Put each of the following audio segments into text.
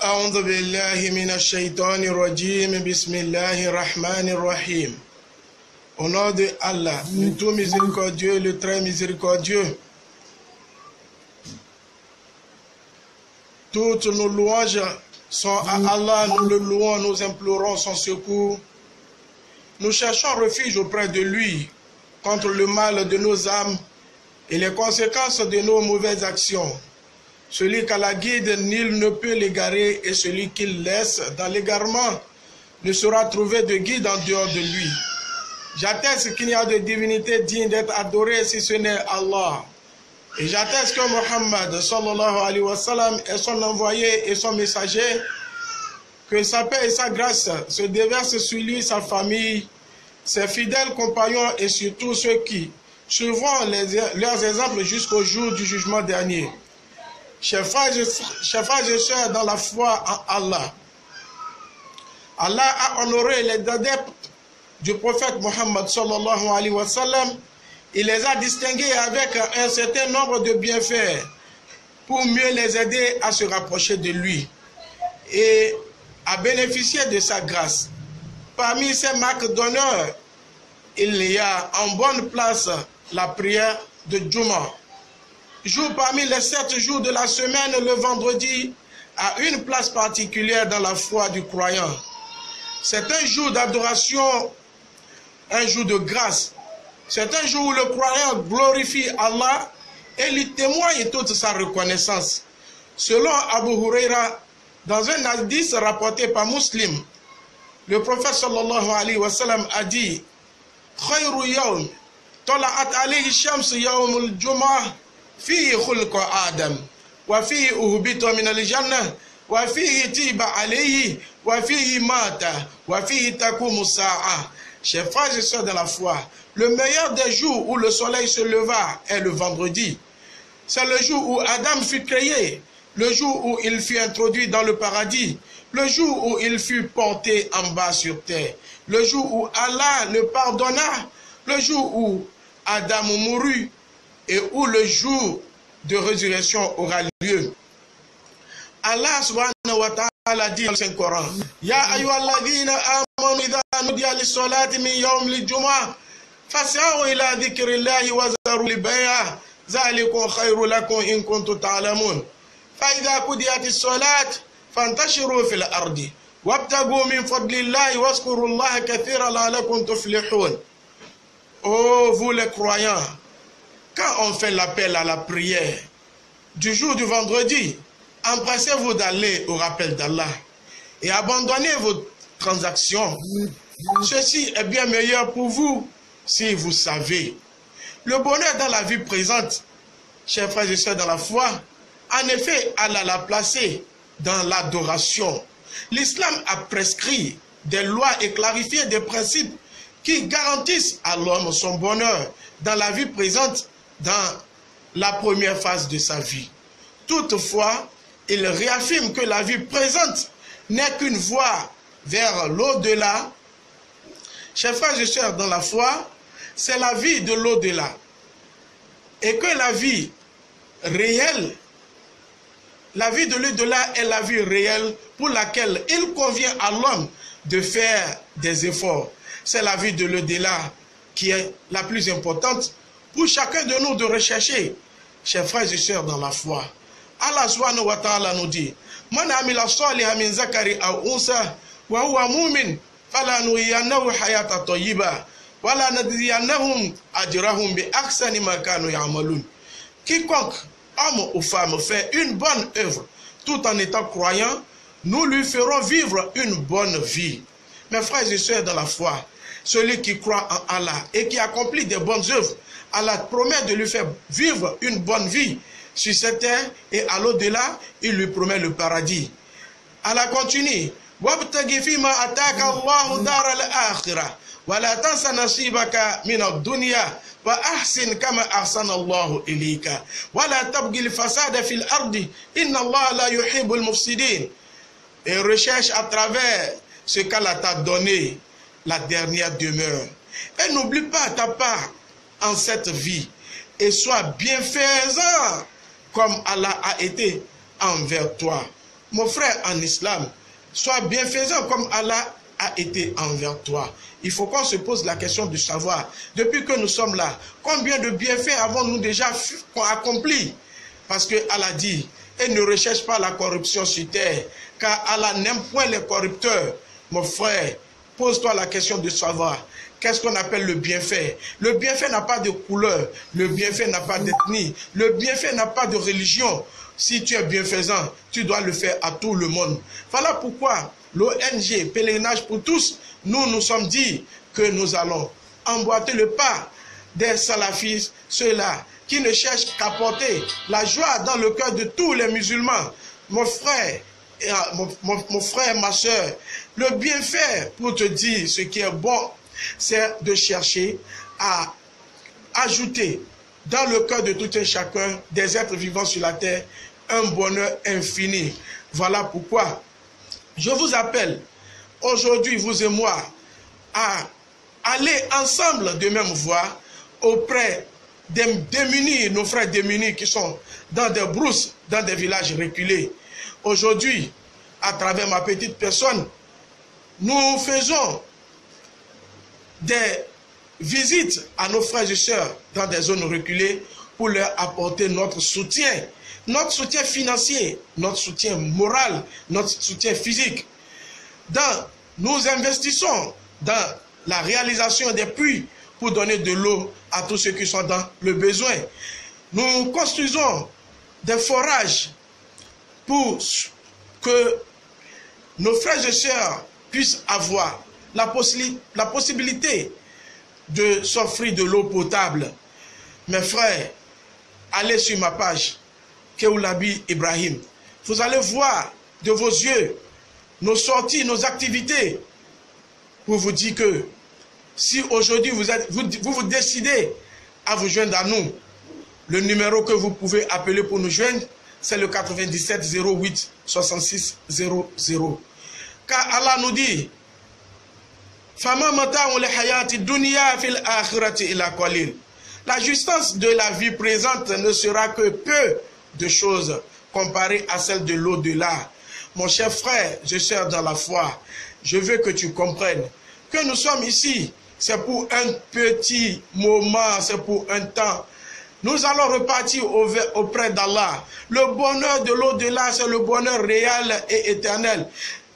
أعوذ بالله من الشيطان الرجيم بسم الله الرحمن الرحيم. Au nom de Allah, le tout miséricordieux, le très miséricordieux. Toutes nos louanges sont à Allah, nous le louons, nous implorons son secours. Nous cherchons refuge auprès de lui contre le mal de nos âmes et les conséquences de nos mauvaises actions. Celui qu'à la guide, nul ne peut l'égarer, et celui qu'il laisse dans l'égarement ne sera trouvé de guide en dehors de lui. J'atteste qu'il n'y a de divinité digne d'être adorée si ce n'est Allah. Et j'atteste que Muhammad sallallahu alayhi wa sallam est son envoyé et son messager, que sa paix et sa grâce se déversent sur lui, sa famille, ses fidèles compagnons et sur tous ceux qui suivront leurs exemples jusqu'au jour du jugement dernier. Chers frères et sœurs dans la foi en Allah, Allah a honoré les adeptes du prophète Muhammad sallallahu alayhi wa sallam. Il les a distingués avec un certain nombre de bienfaits pour mieux les aider à se rapprocher de lui et à bénéficier de sa grâce. Parmi ces marques d'honneur, il y a en bonne place la prière de Juma. Jour parmi les 7 jours de la semaine, le vendredi a une place particulière dans la foi du croyant. C'est un jour d'adoration, un jour de grâce. C'est un jour où le croyant glorifie Allah et lui témoigne toute sa reconnaissance. Selon Abu Huraira, dans un hadith rapporté par Muslim, le prophète sallallahu alayhi wa sallam a dit: Khayru yawm tala'at alayhi shams yawm al-jum'ah fihi khulqa Adam wa fihi uhbita min al-jannah wa fihi tiba alayhi wa fihi mata wa fihi taqumu sa'a. Chers frères et sœurs de la foi, le meilleur des jours où le soleil se leva est le vendredi. C'est le jour où Adam fut créé, le jour où il fut introduit dans le paradis, le jour où il fut porté en bas sur terre, le jour où Allah le pardonna, le jour où Adam mourut et où le jour de résurrection aura lieu. Allah subhanahu wa ta'ala dit dans le Saint-Coran: Ya ayyuhalladhina amanu idha nudiya lis-salati min yawmil jumu'ah fas'au ila dhikrillahi wa zaru al-bay'a dhalikum khayrun lakum in kuntum ta'lamun. Fa idha qudiyatis salat fantashiru fil ardi wabtagu min fadlillahi wazkurullaha kathiran la'allakum tuflihun. Oh vous les croyants, quand on fait l'appel à la prière du jour du vendredi, empressez-vous d'aller au rappel d'Allah et abandonnez vos transactions. Ceci est bien meilleur pour vous si vous savez. Le bonheur dans la vie présente, chers frères et sœurs dans la foi, en effet, Allah l'a placé dans l'adoration. L'islam a prescrit des lois et clarifié des principes qui garantissent à l'homme son bonheur dans la vie présente, dans la première phase de sa vie. Toutefois, il réaffirme que la vie présente n'est qu'une voie vers l'au-delà. Chers frères et sœurs dans la foi, c'est la vie de l'au-delà. Et que la vie réelle, la vie de l'au-delà est la vie réelle pour laquelle il convient à l'homme de faire des efforts. C'est la vie de l'au-delà qui est la plus importante pour chacun de nous de rechercher, chers frères et sœurs dans la foi. Allah subhanahu wa ta'ala nous dit: Man amila salihan min zakari aw unsa wa huwa mu'min falanuhyiyannahu hayatan tayyiba wa la najziyannahum ajrahum bi ahsani ma kanu ya'malun. Quiconque, homme ou femme, fait une bonne œuvre tout en étant croyant, nous lui ferons vivre une bonne vie. Mes frères et sœurs dans la foi, celui qui croit en Allah et qui accomplit des bonnes œuvres, Allah promet de lui faire vivre une bonne vie sur cette terre, et à l'au-delà, il lui promet le paradis. Allah continue: Wabtaghi fima ataka Allahu dar al-akhirah wa la tansa nasibaka min ad-dunya wa ahsin kama ahsana Allahu ilayka wa la tabghi al-fasada fil ardi inna Allah la yuhibbul mufsidin. Et recherche à travers ce qu'Allah t'a donné la dernière demeure. Et n'oublie pas ta part en cette vie et sois bienfaisant comme Allah a été envers toi. Mon frère en islam, sois bienfaisant comme Allah a été envers toi. Il faut qu'on se pose la question de savoir, depuis que nous sommes là, combien de bienfaits avons-nous déjà accomplis? Parce que Allah dit, et ne recherche pas la corruption sur terre, car Allah n'aime point les corrupteurs. Mon frère, pose-toi la question de savoir, qu'est-ce qu'on appelle le bienfait? Le bienfait n'a pas de couleur, le bienfait n'a pas d'ethnie, le bienfait n'a pas de religion. Si tu es bienfaisant, tu dois le faire à tout le monde. Voilà pourquoi l'ONG Pèlerinage pour tous, nous sommes dit que nous allons emboîter le pas des salafistes, ceux-là qui ne cherchent qu'à porter la joie dans le cœur de tous les musulmans. Mon frère, mon frère, ma soeur, le bienfait pour te dire ce qui est bon, c'est de chercher à ajouter dans le cœur de tout un chacun des êtres vivants sur la terre un bonheur infini. Voilà pourquoi je vous appelle aujourd'hui, vous et moi, à aller ensemble de même voie auprès des démunis, nos frères démunis qui sont dans des brousses, dans des villages reculés. Aujourd'hui, à travers ma petite personne, nous faisons des visites à nos frères et sœurs dans des zones reculées pour leur apporter notre soutien financier, notre soutien moral, notre soutien physique. Nous investissons dans la réalisation des puits pour donner de l'eau à tous ceux qui sont dans le besoin. Nous construisons des forages pour que nos frères et sœurs puissent avoir la possibilité de s'offrir de l'eau potable. Mes frères, allez sur ma page, Keoulabi Ibrahim. Vous allez voir de vos yeux nos sorties, nos activités, pour vous dire que si aujourd'hui vous décidez à vous joindre à nous, le numéro que vous pouvez appeler pour nous joindre, c'est le 97 08 66 00. Car Allah nous dit, la jouissance de la vie présente ne sera que peu de choses comparée à celle de l'au-delà. Mon cher frère, je sers dans la foi. Je veux que tu comprennes que nous sommes ici. C'est pour un petit moment, c'est pour un temps. Nous allons repartir auprès d'Allah. Le bonheur de l'au-delà, c'est le bonheur réel et éternel.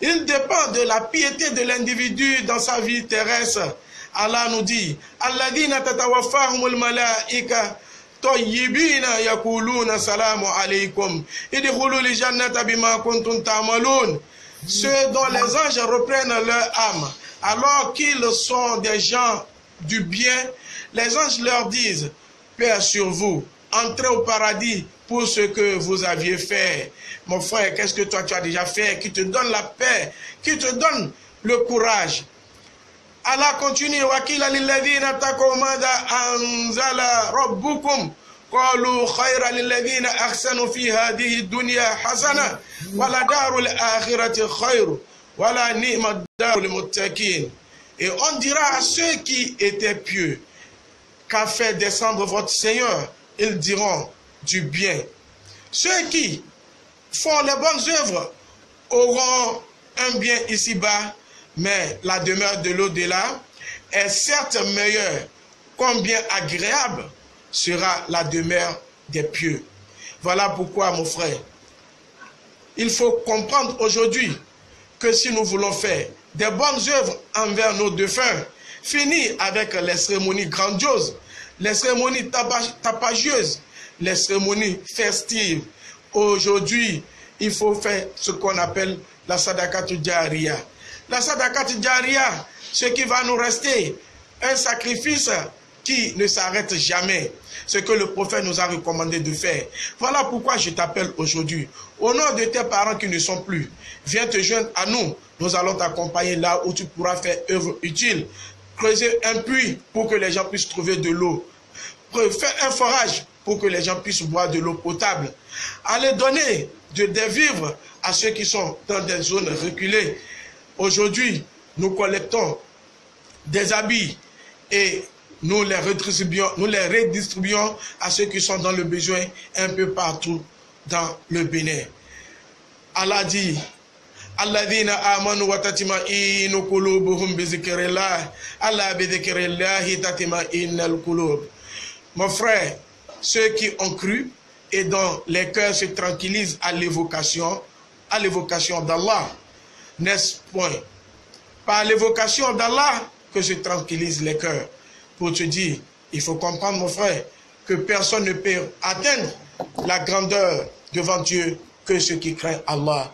Il dépend de la piété de l'individu dans sa vie terrestre. Allah nous dit, Alladhina tatawaffahumul malaika tayyibina yaquluna salamu alaykum idkhulul jannata bima kuntum ta'malun. Ceux dont les anges reprennent leur âme, alors qu'ils sont des gens du bien, les anges leur disent, paix sur vous, entrez au paradis pour ce que vous aviez fait. Mon frère, qu'est-ce que toi tu as déjà fait qui te donne la paix, qui te donne le courage? Allah continue, Wakila lilladhina taqaw madha anzala rabbukum qalu khayra lilladhina ahsanu fi hadhihi dunya hasana wa la darul akhirati khayru wa la ni'mat darul muttaqin. Et on dira à ceux qui étaient pieux, qu'a fait descendre votre Seigneur? Ils diront du bien. Ceux qui font les bonnes œuvres auront un bien ici-bas, mais la demeure de l'au-delà est certes meilleure. Combien agréable sera la demeure des pieux. Voilà pourquoi, mon frère, il faut comprendre aujourd'hui que si nous voulons faire des bonnes œuvres envers nos défunts, fini avec les cérémonies grandioses, les cérémonies tapagieuses, les cérémonies festives. Aujourd'hui, il faut faire ce qu'on appelle la Sadaqat Jariya. La Sadaqat Jariya, ce qui va nous rester, un sacrifice qui ne s'arrête jamais. Ce que le prophète nous a recommandé de faire. Voilà pourquoi je t'appelle aujourd'hui. Au nom de tes parents qui ne sont plus, viens te joindre à nous. Nous allons t'accompagner là où tu pourras faire œuvre utile. Creuser un puits pour que les gens puissent trouver de l'eau. Faire un forage pour que les gens puissent boire de l'eau potable. Aller donner des vivres à ceux qui sont dans des zones reculées. Aujourd'hui, nous collectons des habits et nous les redistribuons à ceux qui sont dans le besoin un peu partout dans le Bénin. Allah dit, Alladhina amanu wa tatma'innu qulubuhum bi dhikrillah, alla bi dhikrillah tatma'innul qulub. Mon frère, ceux qui ont cru et dont les cœurs se tranquillisent à l'évocation d'Allah, n'est-ce point? Par l'évocation d'Allah que se tranquillisent les cœurs. Pour te dire, il faut comprendre, mon frère, que personne ne peut atteindre la grandeur devant Dieu que ceux qui craignent Allah.